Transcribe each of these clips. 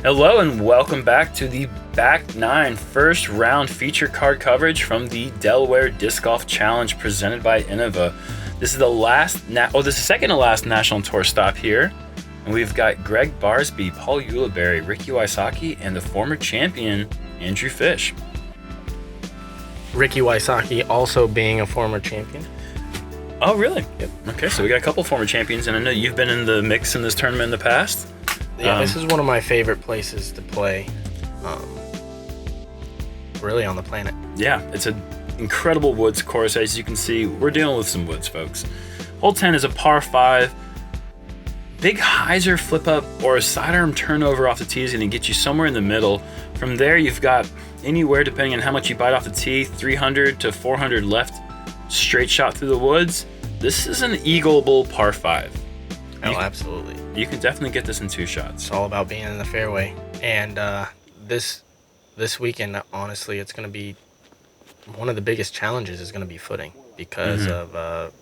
Hello and welcome back to the Back 9 first round feature card coverage from the Delaware Disc Golf Challenge presented by Innova. This is the second to last National Tour stop here. And we've got Gregg Barsby, Paul Ulibarri, Ricky Wysocki, and the former champion, Andrew Fish. Ricky Wysocki also being a former champion. Oh, really? Yep. Okay, so we got a couple former champions, and I know you've been in the mix in this tournament in the past. Yeah, this is one of my favorite places to play, really on the planet. Yeah, it's an incredible woods course. As you can see, we're dealing with some woods, folks. Hole 10 is a par 5. Big hyzer flip up or a sidearm turnover off the tee is going to get you somewhere in the middle. From there, you've got anywhere, depending on how much you bite off the tee, 300 to 400 left straight shot through the woods. This is an eagleable par 5. Oh, absolutely. You can definitely get this in 2 shots. It's all about being in the fairway. And this weekend, honestly, it's going to be one of the biggest challenges is going to be footing because of a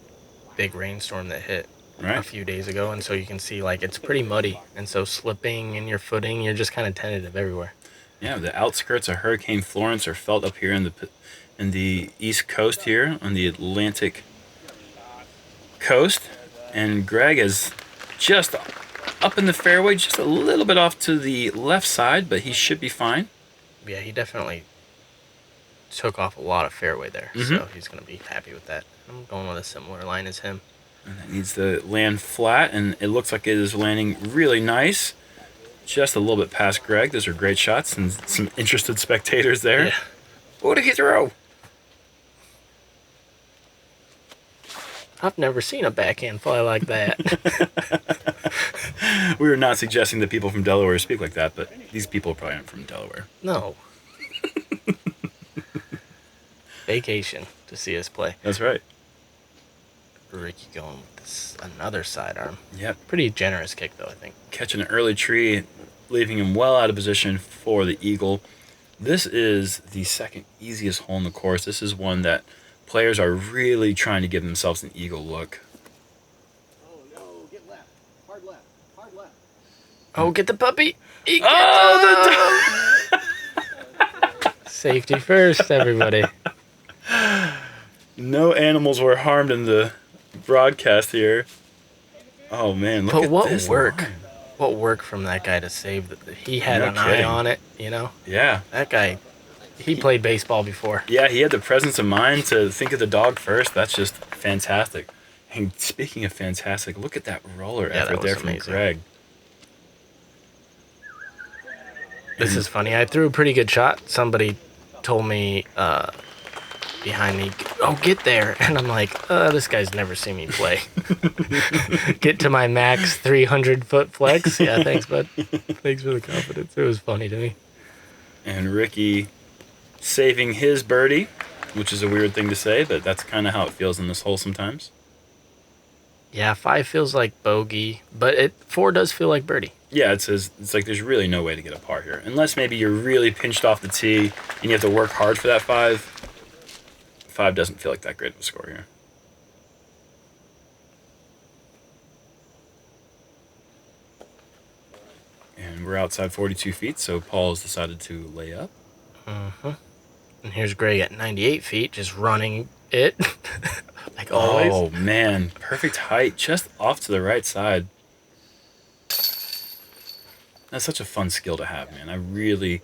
big rainstorm that hit a few days ago. And so you can see, like, it's pretty muddy. And so slipping in your footing, you're just kind of tentative everywhere. Yeah, the outskirts of Hurricane Florence are felt up here in the East Coast here on the Atlantic coast. And Gregg is just up in the fairway, just a little bit off to the left side, but he should be fine. Yeah, he definitely took off a lot of fairway there, so he's going to be happy with that. I'm going with a similar line as him. And it needs to land flat, and it looks like it is landing really nice. Just a little bit past Gregg. Those are great shots and some interested spectators there. Yeah. What did he throw? I've never seen a backhand fly like that. We were not suggesting that people from Delaware speak like that, but these people probably aren't from Delaware. No. Vacation to see us play. That's right. Ricky going with this, another sidearm. Yep. Pretty generous kick, though, I think. Catching an early tree, leaving him well out of position for the eagle. This is the second easiest hole in the course. This is one that players are really trying to give themselves an eagle look. Oh, no, get left. Hard left. Hard left. Oh, get the puppy. Safety first, everybody. No animals were harmed in the broadcast here. Oh, man, look at this line. What work from that guy to save that? He had an eye on it, you know? Yeah. That guy, he played baseball before. Yeah, he had the presence of mind to think of the dog first. That's just fantastic. And speaking of fantastic, look at that roller effort there from Gregg. This is funny. I threw a pretty good shot. Somebody told me behind me, "Oh, get there." And I'm like, this guy's never seen me play. Get to my max 300-foot flex. Yeah, thanks, bud. Thanks for the confidence. It was funny to me. And Ricky saving his birdie, which is a weird thing to say, but that's kind of how it feels in this hole sometimes. Yeah, 5 feels like bogey, but 4 does feel like birdie. Yeah, it's like there's really no way to get a par here. Unless maybe you're really pinched off the tee and you have to work hard for that 5. 5 doesn't feel like that great of a score here. And we're outside 42 feet, so Paul has decided to lay up. And here's Gregg at 98 feet, just running it, like always. Oh, man. Perfect height, just off to the right side. That's such a fun skill to have, man. The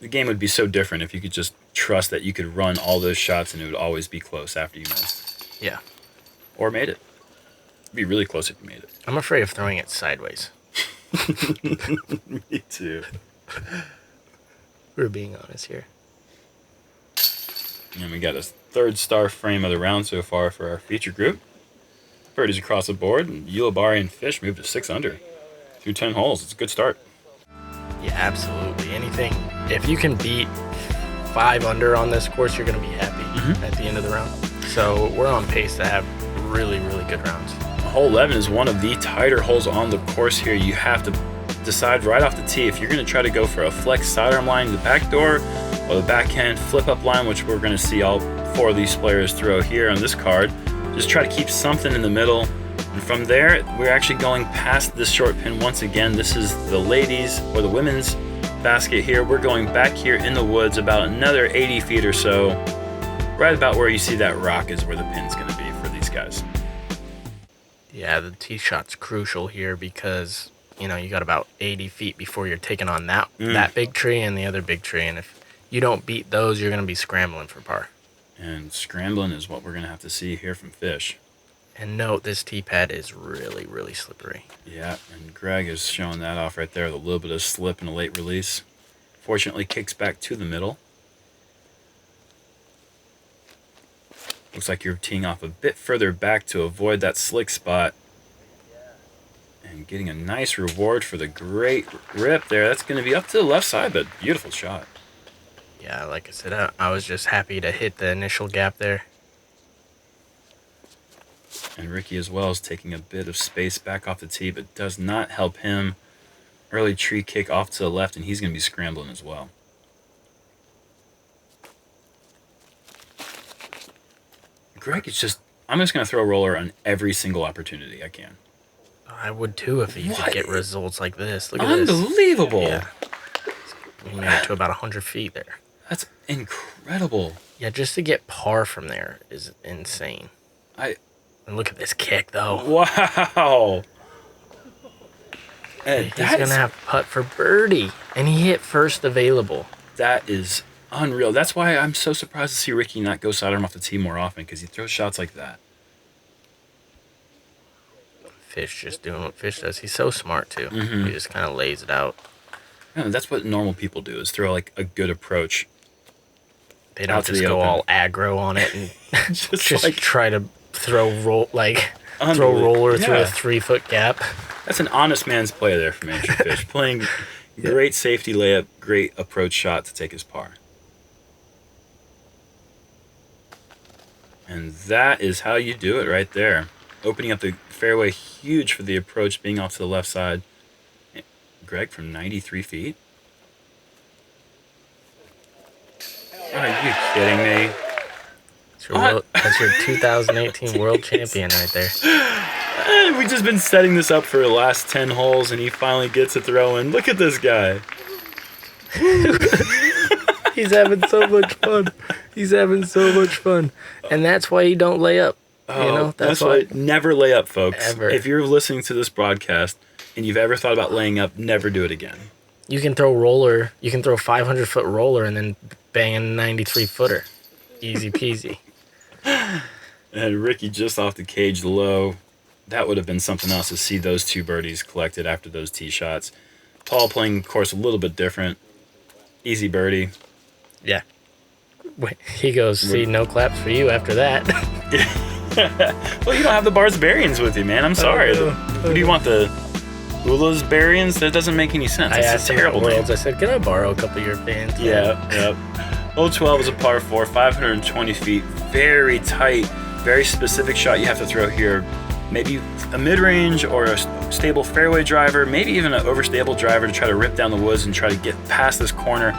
game would be so different if you could just trust that you could run all those shots and it would always be close after you missed. Yeah. Or made it. It'd be really close if you made it. I'm afraid of throwing it sideways. Me too. We're being honest here. And we got a 3rd star frame of the round so far for our feature group. Birdies across the board, and Ulibarri and Fish moved to 6 under through 10 holes. It's a good start. Yeah, absolutely. Anything, if you can beat 5 under on this course, you're going to be happy at the end of the round. So we're on pace to have really, really good rounds. Hole 11 is one of the tighter holes on the course here. You have to decide right off the tee if you're going to try to go for a flex sidearm line to the back door or the backhand flip-up line, which we're going to see all 4 of these players throw here on this card. Just try to keep something in the middle. And from there, we're actually going past this short pin once again. This is the ladies or the women's basket here. We're going back here in the woods about another 80 feet or so. Right about where you see that rock is where the pin's going to be for these guys. Yeah, the tee shot's crucial here because, you know, you got about 80 feet before you're taking on that big tree and the other big tree. And if you don't beat those, you're going to be scrambling for par. And scrambling is what we're going to have to see here from Fish. And note, this tee pad is really, really slippery. Yeah, and Gregg is showing that off right there with a little bit of slip and a late release. Fortunately, kicks back to the middle. Looks like you're teeing off a bit further back to avoid that slick spot. And getting a nice reward for the great rip there. That's going to be up to the left side, but beautiful shot. Yeah, like I said, I was just happy to hit the initial gap there. And Ricky as well is taking a bit of space back off the tee, but does not help him. Early tree kick off to the left, and he's going to be scrambling as well. Gregg, I'm just going to throw a roller on every single opportunity I can. I would too if you could get results like this. Look at this. Unbelievable. Yeah. We made it to about 100 feet there. That's incredible. Yeah, just to get par from there is insane. And look at this kick, though. Wow. And he's going to have putt for birdie. And he hit first available. That is unreal. That's why I'm so surprised to see Ricky not go sidearm off the tee more often, because he throws shots like that. Fish just doing what Fish does. He's so smart, too. He just kind of lays it out. Yeah, that's what normal people do, is throw like a good approach. They don't just go all aggro on it and just like, try to throw roller through a 3-foot gap. That's an honest man's play there from Andrew Fish. Playing great safety layup, great approach shot to take his par. And that is how you do it right there. Opening up the fairway, huge for the approach, being off to the left side. Gregg from 93 feet. Are you kidding me? That's your 2018 world champion right there. We've just been setting this up for the last 10 holes, and he finally gets a throw in. Look at this guy. He's having so much fun. He's having so much fun. And that's why you don't lay up. Oh, you know, that's why. Never lay up, folks. Ever. If you're listening to this broadcast and you've ever thought about laying up, never do it again. You can throw 500-foot roller and then bang a 93-footer. Easy peasy. And Ricky just off the cage low. That would have been something else to see those two birdies collected after those tee shots. Paul playing, of course, a little bit different. Easy birdie. Yeah. He goes, see, no claps for you after that. Well, you don't have the Barsbarians with you, man. I'm sorry. What do you want, the Ulibarrians? That doesn't make any sense. I asked him at Worlds. I said, can I borrow a couple of your fans? Yeah. Hole 12 is a par 4, 520 feet. Very tight, very specific shot you have to throw here. Maybe a mid-range or a stable fairway driver, maybe even an overstable driver to try to rip down the woods and try to get past this corner.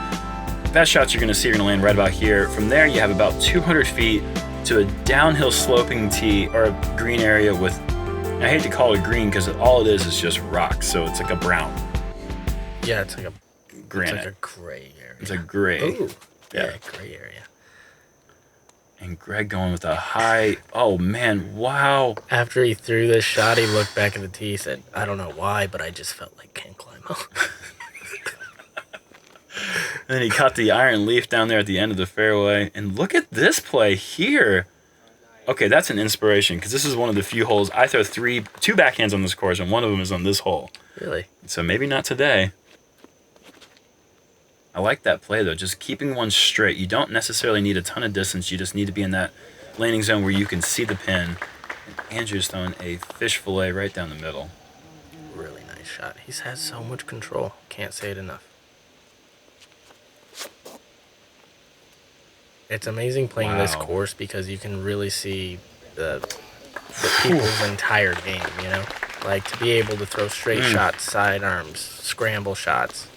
Best shots you're going to see are going to land right about here. From there, you have about 200 feet to a downhill sloping tee or a green area with, I hate to call it green because all it is just rock, so it's like a brown. Yeah, it's like a granite. It's like a gray area. It's a gray. Ooh, yeah, gray area. And Gregg going with a high, oh man, wow. After he threw this shot, he looked back at the tee, he said, I don't know why, but I just felt like Ken Climo. And then he caught the iron leaf down there at the end of the fairway. And look at this play here. Okay, that's an inspiration because this is one of the few holes. I throw two backhands on this course, and one of them is on this hole. Really? So maybe not today. I like that play, though. Just keeping one straight. You don't necessarily need a ton of distance. You just need to be in that landing zone where you can see the pin. And Andrew's throwing a fish fillet right down the middle. Really nice shot. He's had so much control. Can't say it enough. It's amazing playing this course because you can really see the people's entire game, you know? Like, to be able to throw straight shots, sidearms, scramble shots,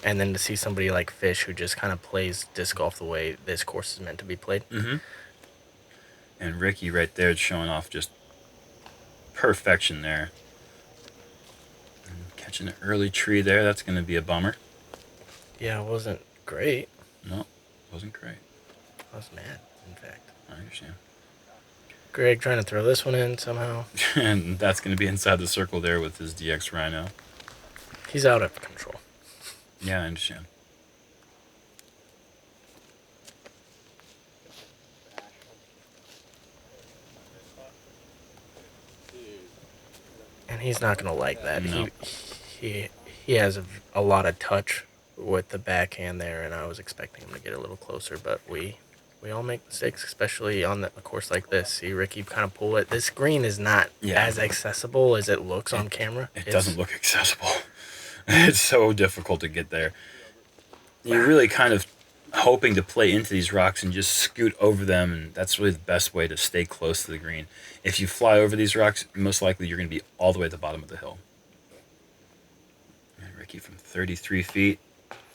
and then to see somebody like Fish who just kind of plays disc golf the way this course is meant to be played. Mm-hmm. And Ricky right there showing off just perfection there. And catching an early tree there, that's going to be a bummer. Yeah, it wasn't great. No, wasn't great. I was mad, in fact. I understand. Gregg trying to throw this one in somehow. And that's going to be inside the circle there with his DX Rhino. He's out of control. Yeah, I understand. And he's not going to like that. No. He has a lot of touch with the backhand there, and I was expecting him to get a little closer, but we all make mistakes, especially on a course like this. See Ricky kind of pull it. This green is not as accessible as it looks on camera. It doesn't look accessible. It's so difficult to get there. You're really kind of hoping to play into these rocks and just scoot over them, and that's really the best way to stay close to the green. If you fly over these rocks, most likely you're going to be all the way at the bottom of the hill. And Ricky from 33 feet.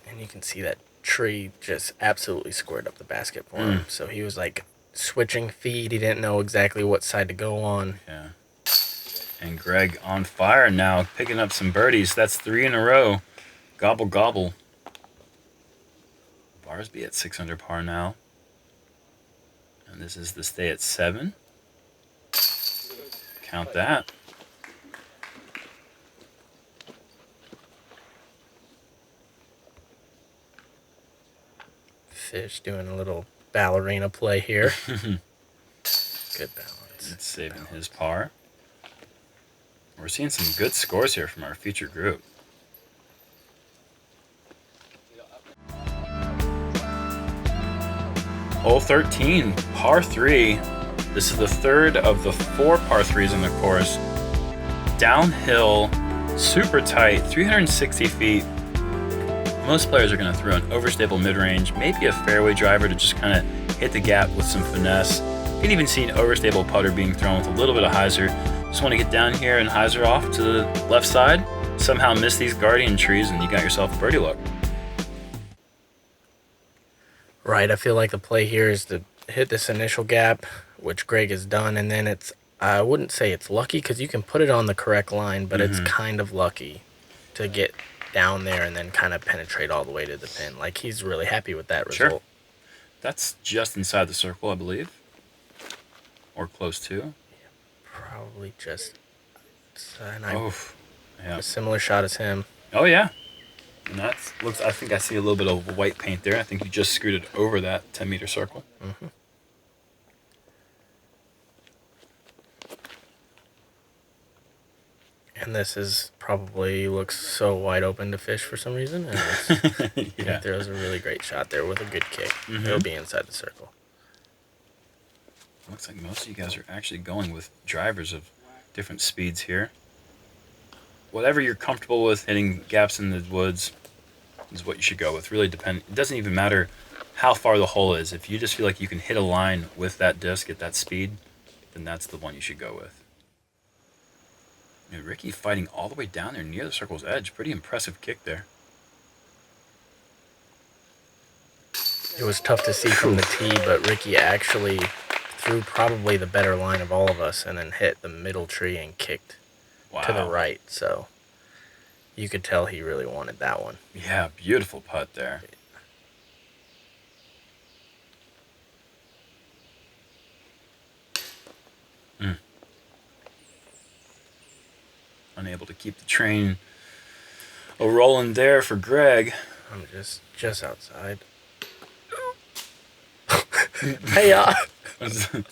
And you can see that tree just absolutely squared up the basket for him. So he was like switching feet. He didn't know exactly what side to go on. Yeah. And Gregg on fire now, picking up some birdies. That's 3 in a row. Gobble, gobble. Barsby at 6 under par now. And this is the stay at 7. Count that. Fish doing a little ballerina play here. Good balance. It's saving his par. We're seeing some good scores here from our featured group. Hole 13, par 3. This is the third of the 4 par 3s in the course. Downhill, super tight, 360 feet. Most players are going to throw an overstable mid-range, maybe a fairway driver to just kind of hit the gap with some finesse. You can even see an overstable putter being thrown with a little bit of hyzer. Just want to get down here and hyzer off to the left side, somehow miss these guardian trees, and you got yourself a birdie look. Right, I feel like the play here is to hit this initial gap, which Gregg has done, and then I wouldn't say it's lucky because you can put it on the correct line, but it's kind of lucky to get down there and then kind of penetrate all the way to the pin. Like, he's really happy with that result. Sure. That's just inside the circle, I believe. Or close to. Yeah, probably just. And Yeah. a similar shot as him. Oh, yeah. And that looks, I think I see a little bit of white paint there. I think you just scooted over that 10-meter circle. Mm-hmm. And this is probably looks so wide open to fish for some reason. And Yeah. there was a really great shot there with a good kick. It'll be inside the circle. Looks like most of you guys are actually going with drivers of different speeds here. Whatever you're comfortable with hitting gaps in the woods is what you should go with. Really depend. It doesn't even matter how far the hole is. If you just feel like you can hit a line with that disc at that speed, then that's the one you should go with. And Ricky fighting all the way down there near the circle's edge. Pretty impressive kick there. It was tough to see from the tee, but Ricky actually threw probably the better line of all of us and then hit the middle tree and kicked to the right. So you could tell he really wanted that one. Yeah, beautiful putt there. Unable to keep the train a-rolling there for Gregg. I'm just outside. Hey, It's a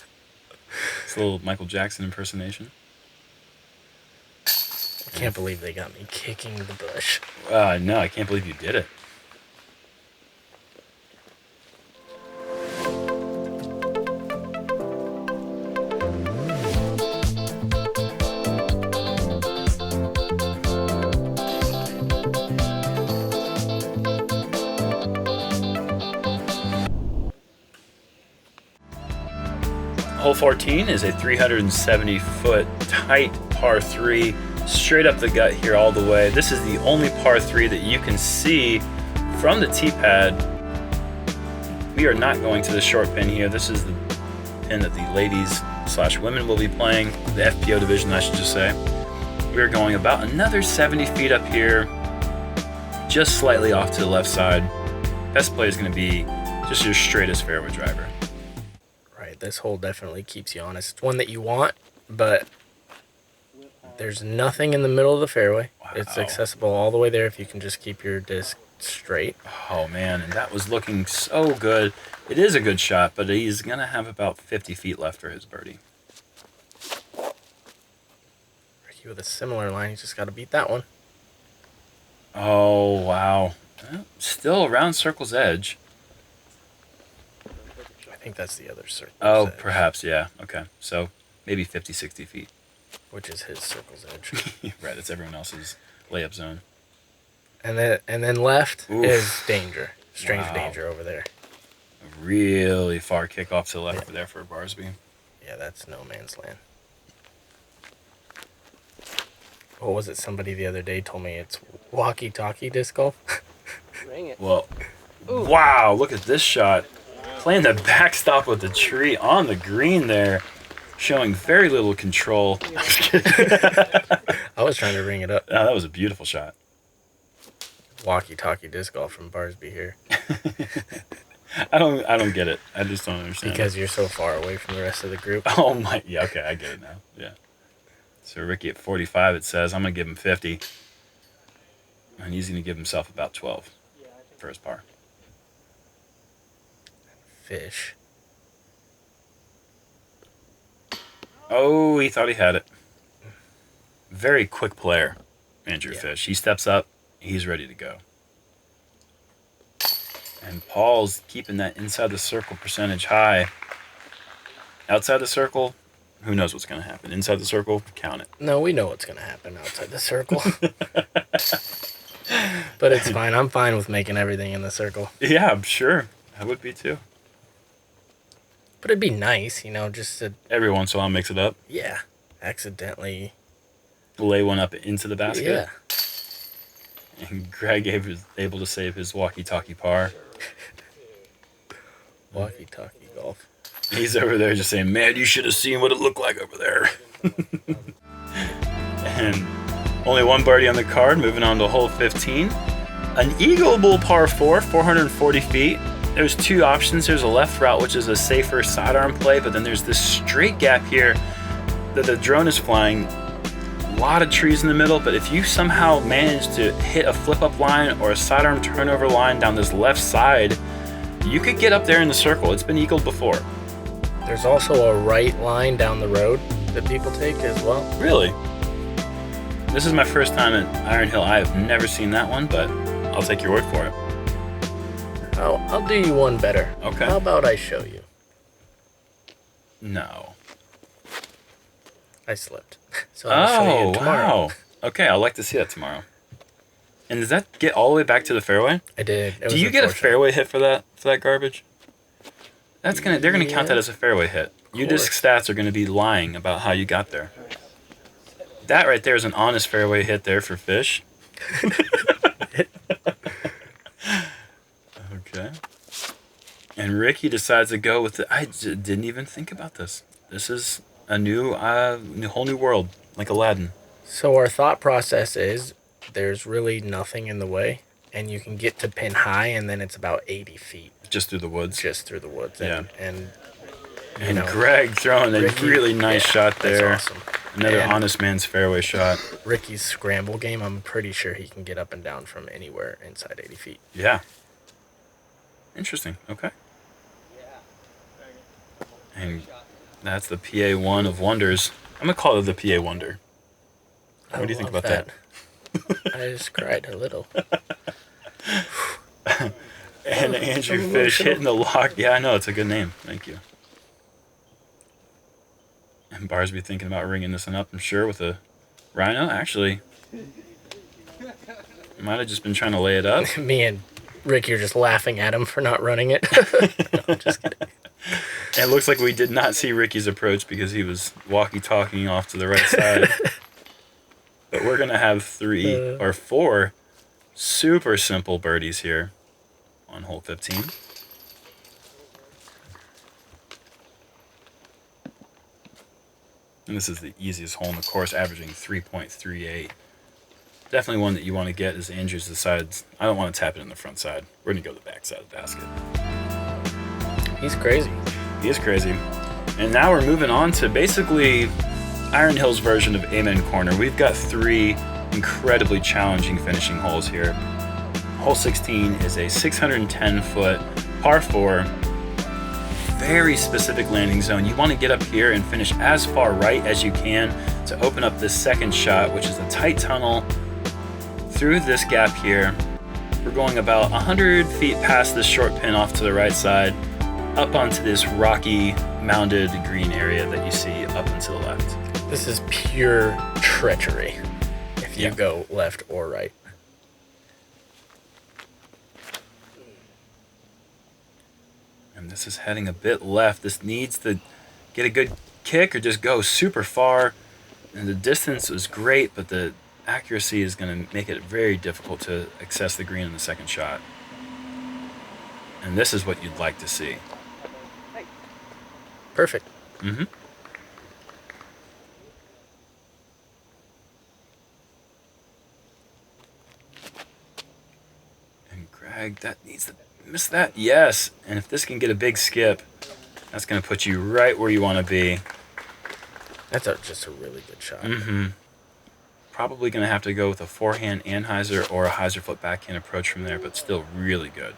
little Michael Jackson impersonation. I can't believe they got me kicking the bush. No, I can't believe you did it. Hole 14 is a 370-foot tight par 3, straight up the gut here all the way. This is the only par 3 that you can see from the tee pad. We are not going to the short pin here. This is the pin that the ladies men/women will be playing, the FPO division, I should just say. We're going about another 70 feet up here, just slightly off to the left side. Best play is going to be just your straightest fairway driver. Right, this hole definitely keeps you honest. It's one that you want, but there's nothing in the middle of the fairway. Wow. It's accessible all the way there if you can just keep your disc straight. Oh man, and that was looking so good. It is a good shot, but he's going to have about 50 feet left for his birdie. Ricky with a similar line, he's just got to beat that one. Oh, wow. Well, still around circle's edge. I think that's the other circle. Oh, perhaps, yeah. Okay, so maybe 50, 60 feet. Which is his circle's edge. Right, that's everyone else's layup zone. And then left Oof. is danger. Strange Wow. danger over there. A really far kick off to the left there for Barsby. Yeah, that's no man's land. What was it? Somebody the other day told me it's walkie-talkie disc golf. Ring it. Well, wow, look at this shot. Playing the backstop with the tree on the green there. Showing very little control. I'm just kidding. I was trying to ring it up. Oh, that was a beautiful shot. Walkie-talkie disc golf from Barsby here. I don't get it. I just don't understand. Because you're so far away from the rest of the group. Oh my, yeah, okay, I get it now. Yeah. So Ricky at 45, it says I'm gonna give him 50, and he's gonna give himself about 12 for his par. Fish. Oh, he thought he had it. Very quick player, Andrew Fish. He steps up, he's ready to go. And Paul's keeping that inside the circle percentage high. Outside the circle, who knows what's going to happen. Inside the circle, count it. No, we know what's going to happen outside the circle. But it's fine. I'm fine with making everything in the circle. Yeah, I'm sure. I would be too. But it'd be nice, just to, Every once in a while, mix it up. accidentally. Lay one up into the basket. Yeah. And Gregg was able to save his walkie-talkie par. Walkie-talkie golf. He's over there just saying, man, you should have seen what it looked like over there. And only one birdie on the card, moving on to hole 15. An eagleable par 4, 440 feet. There's two options. There's a left route, which is a safer sidearm play, but then there's this straight gap here that the drone is flying. A lot of trees in the middle, but if you somehow manage to hit a flip-up line or a sidearm turnover line down this left side, you could get up there in the circle. It's been eagled before. There's also a right line down the road that people take as well. Really? This is my first time at Iron Hill. I have never seen that one, but I'll take your word for it. I'll do you one better. Okay. How about I show you? No. I slipped. So I'll show you tomorrow. Wow. Okay, I'd like to see that tomorrow. And does that get all the way back to the fairway? I did. Do you get a fairway hit for that garbage? They're gonna count that as a fairway hit. Udisc stats are gonna be lying about how you got there. That right there is an honest fairway hit there for Fish. Okay. And Ricky decides to go with I didn't even think about this. This is a whole new world, like Aladdin. So our thought process is there's really nothing in the way, and you can get to pin high, and then it's about 80 feet. Just through the woods. Just through the woods. Yeah. And Gregg throwing Ricky, a really nice shot there. That's awesome. Another And honest man's fairway shot. Ricky's scramble game, I'm pretty sure he can get up and down from anywhere inside 80 feet. Yeah. Interesting. Okay. And that's the PA1 of wonders. I'm going to call it the PA Wonder. What do you think about that? I just cried a little. And Andrew Fish hitting the lock. Yeah, I know. It's a good name. Thank you. And Barsby thinking about ringing this one up, I'm sure, with a Rhino. Actually, might have just been trying to lay it up. Me and Ricky are just laughing at him for not running it. No, I'm just kidding. It looks like we did not see Ricky's approach because he was walkie-talking off to the right side. But we're going to have 3 or 4 super simple birdies here on hole 15. And this is the easiest hole in the course, averaging 3.38. Definitely one that you want to get as Andrews decides, I don't want to tap it in the front side. We're going to go to the back side of the basket. He's crazy. He is crazy. And now we're moving on to basically Iron Hill's version of Amen Corner. We've got 3 incredibly challenging finishing holes here. Hole 16 is a 610-foot par 4, very specific landing zone. You want to get up here and finish as far right as you can to open up this second shot, which is a tight tunnel through this gap here. We're going about 100 feet past this short pin off to the right side, up onto this rocky, mounded green area that you see up and to the left. This is pure treachery if you go left or right. And this is heading a bit left. This needs to get a good kick or just go super far. And the distance is great, but the accuracy is going to make it very difficult to access the green in the second shot. And this is what you'd like to see. Perfect. Mm-hmm. And Gregg, that needs to miss that. Yes. And if this can get a big skip, that's going to put you right where you want to be. That's just a really good shot. Mm-hmm. Probably going to have to go with a forehand anhyzer or a hyzer flip backhand approach from there, but still really good.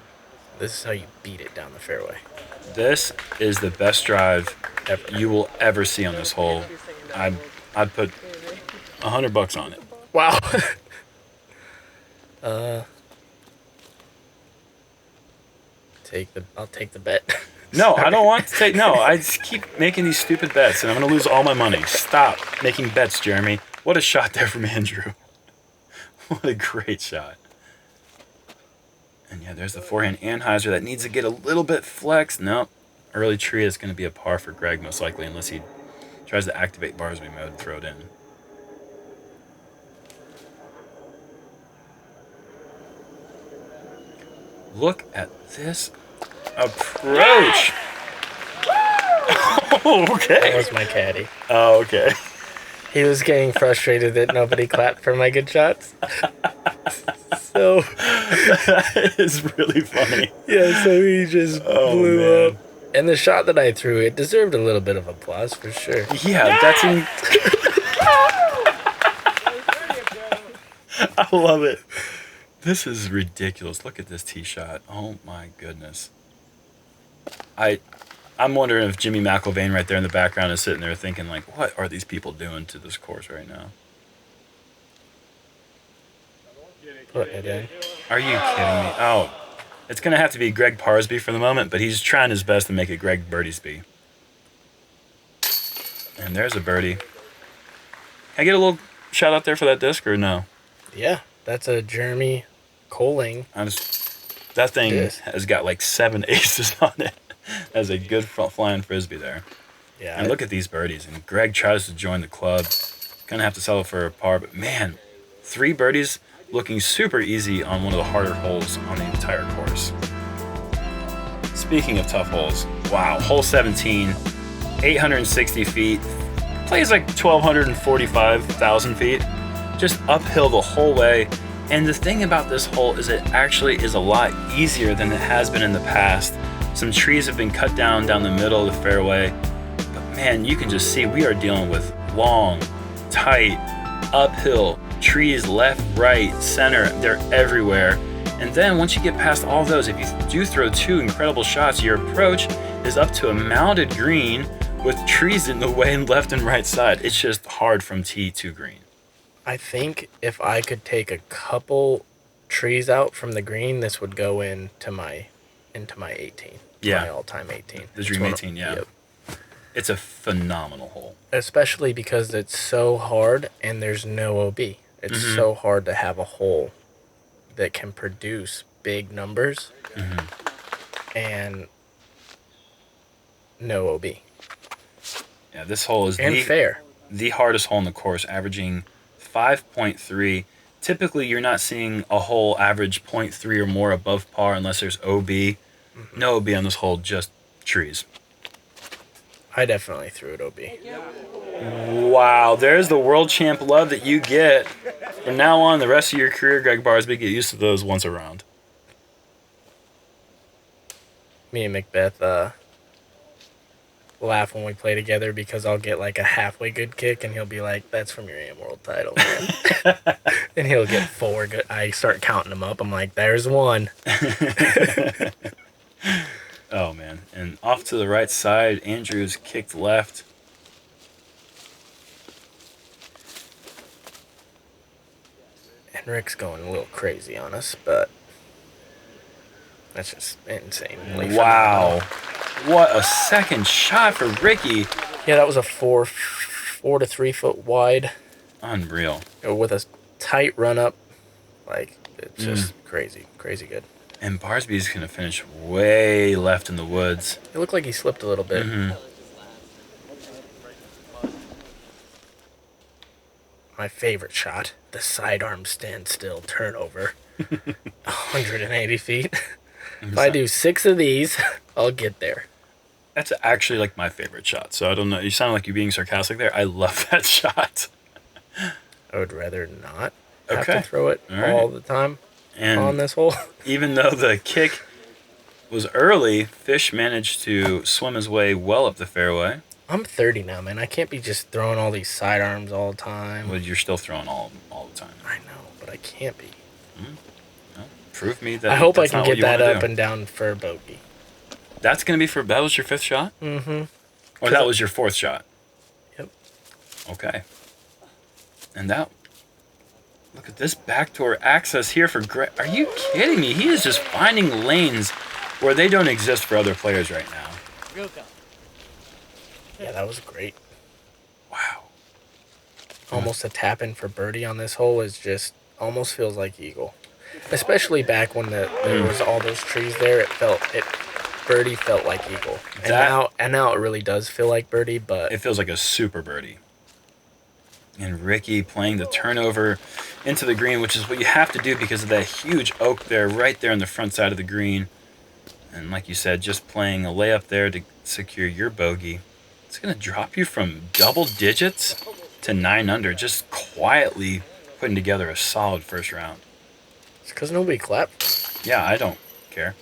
This is how you beat it down the fairway. This is the best drive you will ever see on this hole. I'd put $100 on it. Wow. I'll take the bet. No, I don't want to take. No, I just keep making these stupid bets, and I'm going to lose all my money. Stop making bets, Jeremy. What a shot there from Andrew. What a great shot. And yeah, there's the forehand anhyzer that needs to get a little bit flexed. Nope. Early tree is going to be a par for Gregg, most likely, unless he tries to activate Barsby mode and throw it in. Look at this approach. Oh, okay. That was my caddy. Oh, okay. He was getting frustrated that nobody clapped for my good shots. So That is really funny. yeah, so he just blew man. up. And the shot that I threw, it deserved a little bit of applause for sure. Yeah, that's I love it. This is ridiculous. Look at this tee shot. Oh my goodness. I'm wondering if Jimmy McIlvaine right there in the background is sitting there thinking, like, what are these people doing to this course right now? Put it in. Are you kidding me? Oh, it's going to have to be Gregg Barsby for the moment, but he's trying his best to make it Gregg Birdiesby. And there's a birdie. Can I get a little shout out there for that disc or no? Yeah, that's a Jeremy Koling. That thing has got like 7 aces on it. That's a good flying frisbee there. Yeah. And look at these birdies. And Gregg tries to join the club. Gonna have to settle for a par, but man, 3 birdies looking super easy on one of the harder holes on the entire course. Speaking of tough holes, wow, hole 17, 860 feet, plays like 1,245,000 feet, just uphill the whole way. And the thing about this hole is it actually is a lot easier than it has been in the past. Some trees have been cut down the middle of the fairway, but man, you can just see we are dealing with long, tight, uphill trees left, right, center. They're everywhere. And then once you get past all those, if you do throw 2 incredible shots, your approach is up to a mounded green with trees in the way left and right side. It's just hard from tee to green. I think if I could take a couple trees out from the green, this would go into my 18. Yeah. My all-time 18. The Dream 18, yeah. Yep. It's a phenomenal hole. Especially because it's so hard and there's no OB. It's so hard to have a hole that can produce big numbers and no OB. Yeah, this hole is the hardest hole in the course, averaging 5.3. Typically, you're not seeing a hole average 0.3 or more above par unless there's OB. No OB on this hole, just trees. I definitely threw it OB. Wow, there's the world champ love that you get. From now on, the rest of your career, Gregg Barsby, get used to those once around. Me and Macbeth laugh when we play together because I'll get like a halfway good kick and he'll be like, "That's from your AM World title, man." And he'll get 4 good. I start counting them up. I'm like, "There's 1." Oh, man. And off to the right side, Andrews kicked left. And Rick's going a little crazy on us, but that's just insane. Wow. What a second shot for Ricky. Yeah, that was a 4 to 3 foot wide. Unreal. With a tight run up. Like, it's just crazy good. And Barsby's going to finish way left in the woods. It looked like he slipped a little bit. My favorite shot, the sidearm standstill turnover. 180 feet. If I do 6 of these, I'll get there. That's actually like my favorite shot. So I don't know. You sound like you're being sarcastic there. I love that shot. I would rather not have to throw it all the time on this hole. Even though the kick was early, Fish managed to swim his way well up the fairway. I'm 30 now, man. I can't be just throwing all these sidearms all the time. Well, you're still throwing all the time. I know, but I can't be. Well, prove me that. I hope I that's can not get what you that wanna up do. and down for a bogey. That's going to be that was your 5th shot? Mm-hmm. Or that was your 4th shot? Yep. Okay. And look at this backdoor access here for Gregg. Are you kidding me? He is just finding lanes where they don't exist for other players right now. Yeah, that was great. Wow. Almost a tap in for birdie on this hole is just almost feels like eagle. Especially back when there was all those trees there, birdie felt like eagle. And now it really does feel like birdie, but it feels like a super birdie. And Ricky playing the turnover into the green, which is what you have to do because of that huge oak there, right there on the front side of the green. And like you said, just playing a layup there to secure your bogey. It's going to drop you from double digits to 9 under, just quietly putting together a solid first round. it's because nobody clapped. Yeah, I don't care.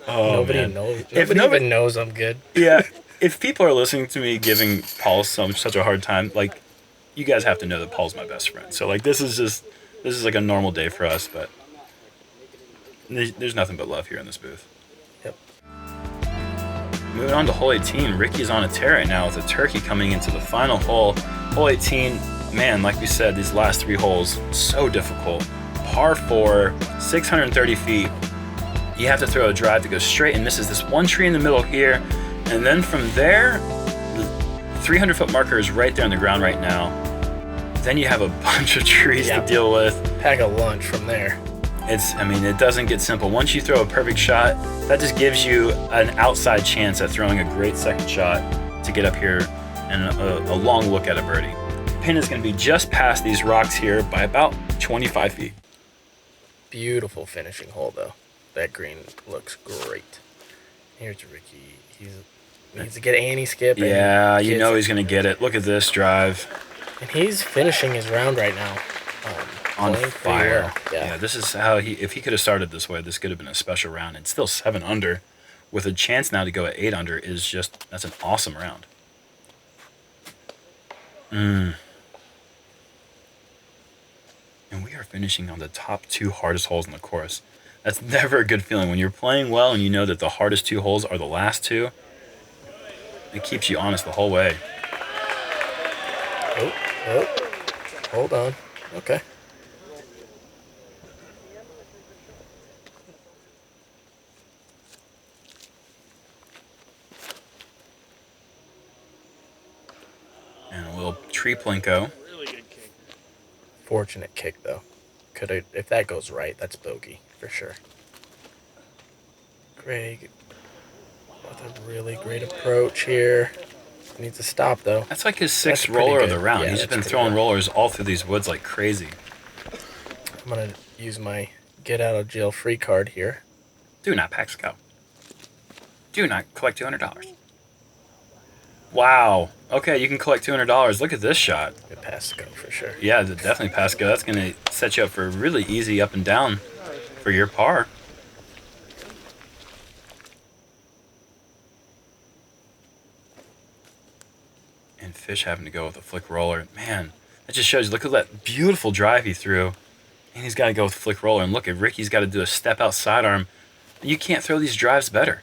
Nobody knows. Nobody even knows I'm good. Yeah. If people are listening to me giving Paul such a hard time, like, you guys have to know that Paul's my best friend. So, like, this is like a normal day for us, but there's nothing but love here in this booth. Yep. Moving on to hole 18, Ricky's on a tear right now with a turkey coming into the final hole. Hole 18, man, like we said, these last 3 holes, so difficult. Par 4, 630 feet. You have to throw a drive that goes straight and misses this one tree in the middle here. And then from there, the 300-foot marker is right there on the ground right now. Then you have a bunch of trees to deal with. Pack a lunch from there. It doesn't get simple. Once you throw a perfect shot, that just gives you an outside chance at throwing a great second shot to get up here and a long look at a birdie. Pin is going to be just past these rocks here by about 25 feet. Beautiful finishing hole, though. That green looks great. Here's Ricky. He needs to get Annie skip. Yeah, you know he's going to get it. Look at this drive. And he's finishing his round right now. On fire. Well. Yeah, this is how if he could have started this way, this could have been a special round. And still 7 under with a chance now to go at 8 under that's an awesome round. And we are finishing on the top 2 hardest holes in the course. That's never a good feeling. When you're playing well and you know that the hardest 2 holes are the last 2, it keeps you honest the whole way. Oh, hold on. Okay. And a little tree plinko. Really good kick. Fortunate kick, though. If that goes right, that's bogey for sure. Gregg with a really great approach here. Needs to stop, though. That's like his 6th That's pretty roller of good. the round. Yeah, He's that's been pretty throwing good. rollers all through these woods like crazy. I'm going to use my get out of jail free card here. Do not pack scout. Do not collect $200. Wow. Okay, you can collect $200. Look at this shot. Good pass to go for sure. Yeah, definitely pass go. That's going to set you up for a really easy up and down for your par. And Fish having to go with a flick roller. Man, that just shows you. Look at that beautiful drive he threw. And he's got to go with flick roller. And look at Ricky's got to do a step out sidearm. You can't throw these drives better.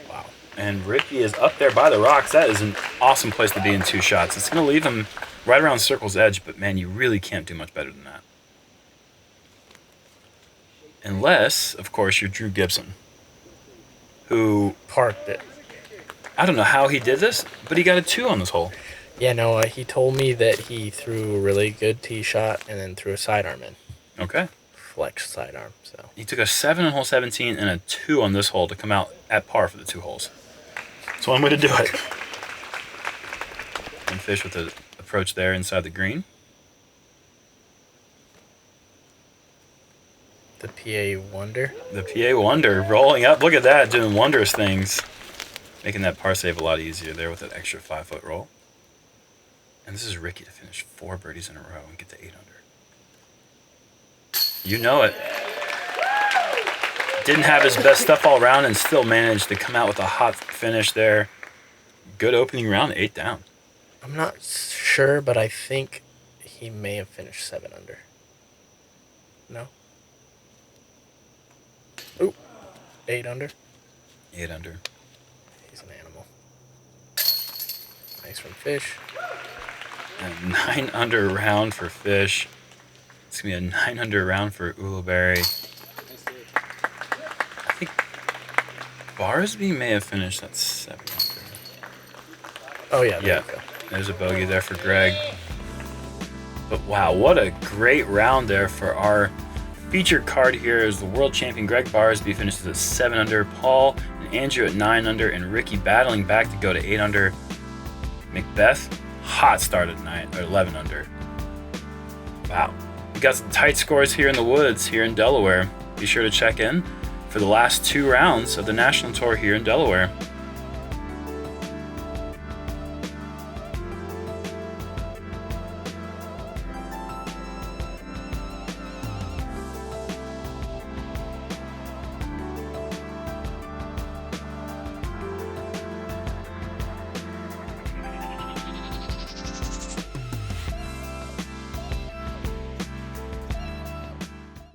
Wow. And Ricky is up there by the rocks. That is an awesome place to be in 2 shots. It's going to leave him right around circle's edge, but man, you really can't do much better than that. Unless, of course, you're Drew Gibson, who Parked it. I don't know how he did this, but he got a 2 on this hole. Yeah, no, he told me that he threw a really good tee shot and then threw a sidearm in. Okay. Flex sidearm, so. He took a 7 on hole 17 and a 2 on this hole to come out at par for the 2 holes. That's one way to do it. And Fish with the approach there inside the green. The PA Wonder. The PA Wonder rolling up. Look at that, doing wondrous things. Making that par save a lot easier there with that extra 5-foot roll. And this is Ricky to finish 4 birdies in a row and get to 8 under. You know it. Didn't have his best stuff all around and still managed to come out with a hot finish there. Good opening round, 8 down. I'm not sure, but I think he may have finished 7 under. No? Ooh, 8 under. 8 under. He's an animal. Nice from Fish. And 9 under round for Fish. It's going to be a 9 under round for Ulibarri. I think Barsby may have finished at 7 under. Oh, yeah, there you go. There's a bogey there for Gregg. But wow, what a great round there for our featured card here is the world champion Gregg Barsby finishes at 7 under. Paul and Andrew at 9 under, and Ricky battling back to go to 8 under. Macbeth, hot start at 11 under. Wow. We got some tight scores here in the woods here in Delaware. Be sure to check in for the last 2 rounds of the National Tour here in Delaware.